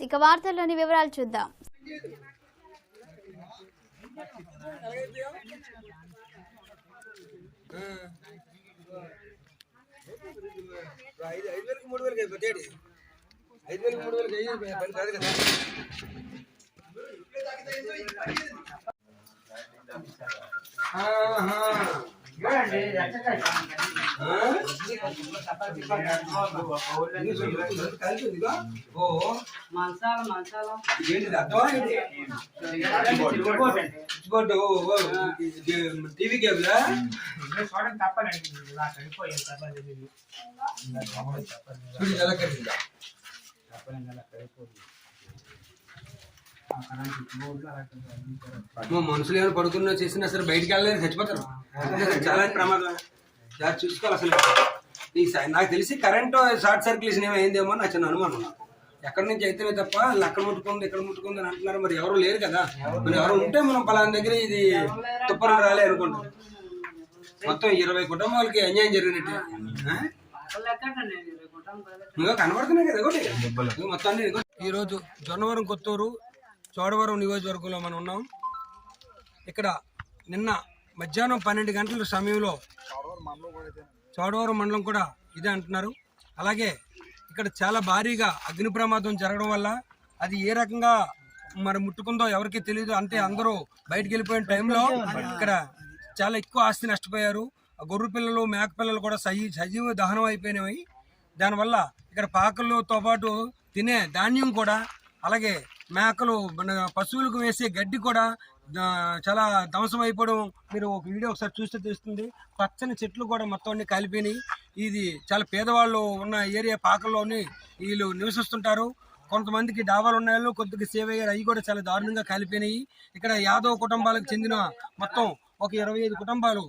ఇక వార్తల్లోని వివరాలు చూద్దాం. టీవీ కేబుల్ మనుషులు ఏమైనా పడుకున్నా చేసినా సరే బయటికి వెళ్ళలేదు చచ్చిపోతారు. చాలా ప్రమాదం చూసుకోవాలి. అసలు నాకు తెలిసి కరెంటు షార్ట్ సర్క్యులేషన్ ఏమైందేమో నా చిన్న అనుమానం. ఎక్కడి నుంచి అయితేనే తప్ప అక్కడ ముట్టుకుంది ఇక్కడ ముట్టుకుంది అని అంటున్నారు. మరి ఎవరు లేరు కదా, మరి ఎవరు ఉంటే మనం పలానా దగ్గర ఇది తుప్పలు రాలే అనుకుంటాం. మొత్తం 20 కుటుంబాలకి అన్యాయం జరిగినట్టు ఇంకా కనబడుతున్నాయి కదా. ఒకటి మొత్తాన్ని ఈరోజు జొన్నవరం, కొత్తూరు, చోడవరం నియోజకవర్గంలో మనం ఉన్నాం. ఇక్కడ నిన్న మధ్యాహ్నం 12 గంటల సమయంలో చోడవరం మండలం కూడా ఇదే అంటున్నారు. అలాగే ఇక్కడ చాలా భారీగా అగ్ని ప్రమాదం జరగడం వల్ల అది ఏ రకంగా మరి ముట్టుకుందో ఎవరికి తెలియదు. అంటే అందరూ బయటకు వెళ్ళిపోయిన టైంలో ఇక్కడ చాలా ఎక్కువ ఆస్తి నష్టపోయారు. గొర్రె పిల్లలు, మేక పిల్లలు కూడా సజీవ దహనం అయిపోయినవి. దానివల్ల ఇక్కడ పాకలతో పాటు తినే ధాన్యం కూడా, అలాగే మేకలు పశువులకు వేసే గడ్డి కూడా చాలా ధ్వంసం అయిపోవడం మీరు ఒక వీడియో ఒకసారి చూస్తే తెలుస్తుంది. పచ్చని చెట్లు కూడా మొత్తం అన్ని కాలిపోయినాయి. ఇది చాలా పేదవాళ్ళు ఉన్న ఏరియా. పాకల్లోని వీళ్ళు నివసిస్తుంటారు. కొంతమందికి డాబాలు ఉన్నాయో కొద్దిగా సేవ్ అయ్యారు. అవి కూడా చాలా దారుణంగా కాలిపోయినాయి. ఇక్కడ యాదవ్ కుటుంబాలకు చెందిన మొత్తం ఒక 25 కుటుంబాలు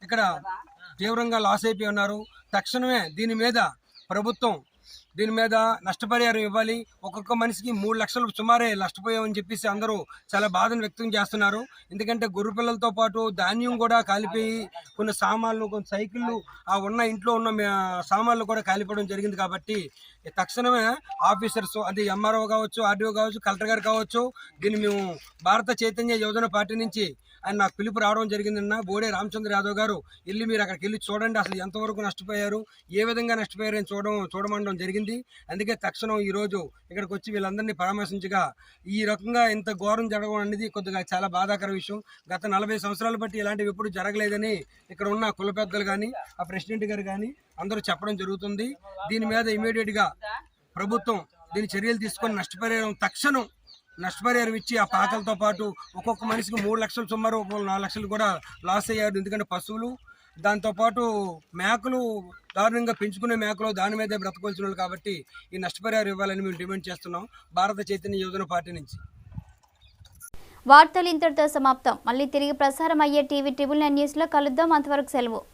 ఇక్కడ తీవ్రంగా లాస్ అయిపోయి ఉన్నారు. తక్షణమే దీని మీద ప్రభుత్వం నష్టపరిహారం ఇవ్వాలి. ఒక్కొక్క మనిషికి 3 లక్షలు సుమారే నష్టపోయామని చెప్పేసి అందరూ చాలా బాధను వ్యక్తం చేస్తున్నారు. ఎందుకంటే గొర్రె పిల్లలతో పాటు ధాన్యం కూడా కాలిపోయి, కొన్ని సామాన్లు, కొన్ని సైకిళ్ళు, ఆ ఇంట్లో ఉన్న సామాన్లు కూడా కాలిపోవడం జరిగింది. కాబట్టి తక్షణమే ఆఫీసర్స్, అది ఎంఆర్ఓ కావచ్చు, ఆర్డీఓ కావచ్చు, కలెక్టర్ గారు కావచ్చు, దీన్ని మేము భారత చైతన్య యువజన పార్టీ నుంచి ఆయన నాకు పిలుపు రావడం జరిగిందన్న బోడే రామచంద్ర యాదవ్ గారు వెళ్ళి మీరు అక్కడికి వెళ్ళి చూడండి, అసలు ఎంతవరకు నష్టపోయారు, ఏ విధంగా నష్టపోయారు అని చూడమనడం జరిగింది. అందుకే తక్షణం ఈరోజు ఇక్కడికి వచ్చి వీళ్ళందరినీ పరామర్శించగా ఈ రకంగా ఇంత ఘోరం జరగడం అనేది కొద్దిగా చాలా బాధాకర విషయం. గత 40 సంవత్సరాలు బట్టి ఇలాంటివి ఎప్పుడు జరగలేదని ఇక్కడ ఉన్న కుల పెద్దలు కానీ, ఆ ప్రెసిడెంట్ గారు కానీ అందరూ చెప్పడం జరుగుతుంది. దీని మీద ఇమీడియట్గా ప్రభుత్వం దీని చర్యలు తీసుకొని నష్టపరిహారం ఇచ్చి ఆ పాకలతో పాటు ఒక్కొక్క మనిషికి 3 లక్షలు సుమారు 4 లక్షలు కూడా లాస్ అయ్యారు. ఎందుకంటే పశువులు, దాంతోపాటు మేకలు, దారుణంగా పెంచుకునే మేకలు దాని మీదే బ్రతకొల్చిన వాళ్ళు. కాబట్టి ఈ నష్టపరిహారం ఇవ్వాలని మేము డిమాండ్ చేస్తున్నాం భారత చైతన్య యువజన పార్టీ నుంచి. వార్తలు ఇంతటితో సమాప్తం. మళ్ళీ తిరిగి ప్రసారం అయ్యే టీవీ 9 న్యూస్లో కలుద్దాం. అంతవరకు సెలవు.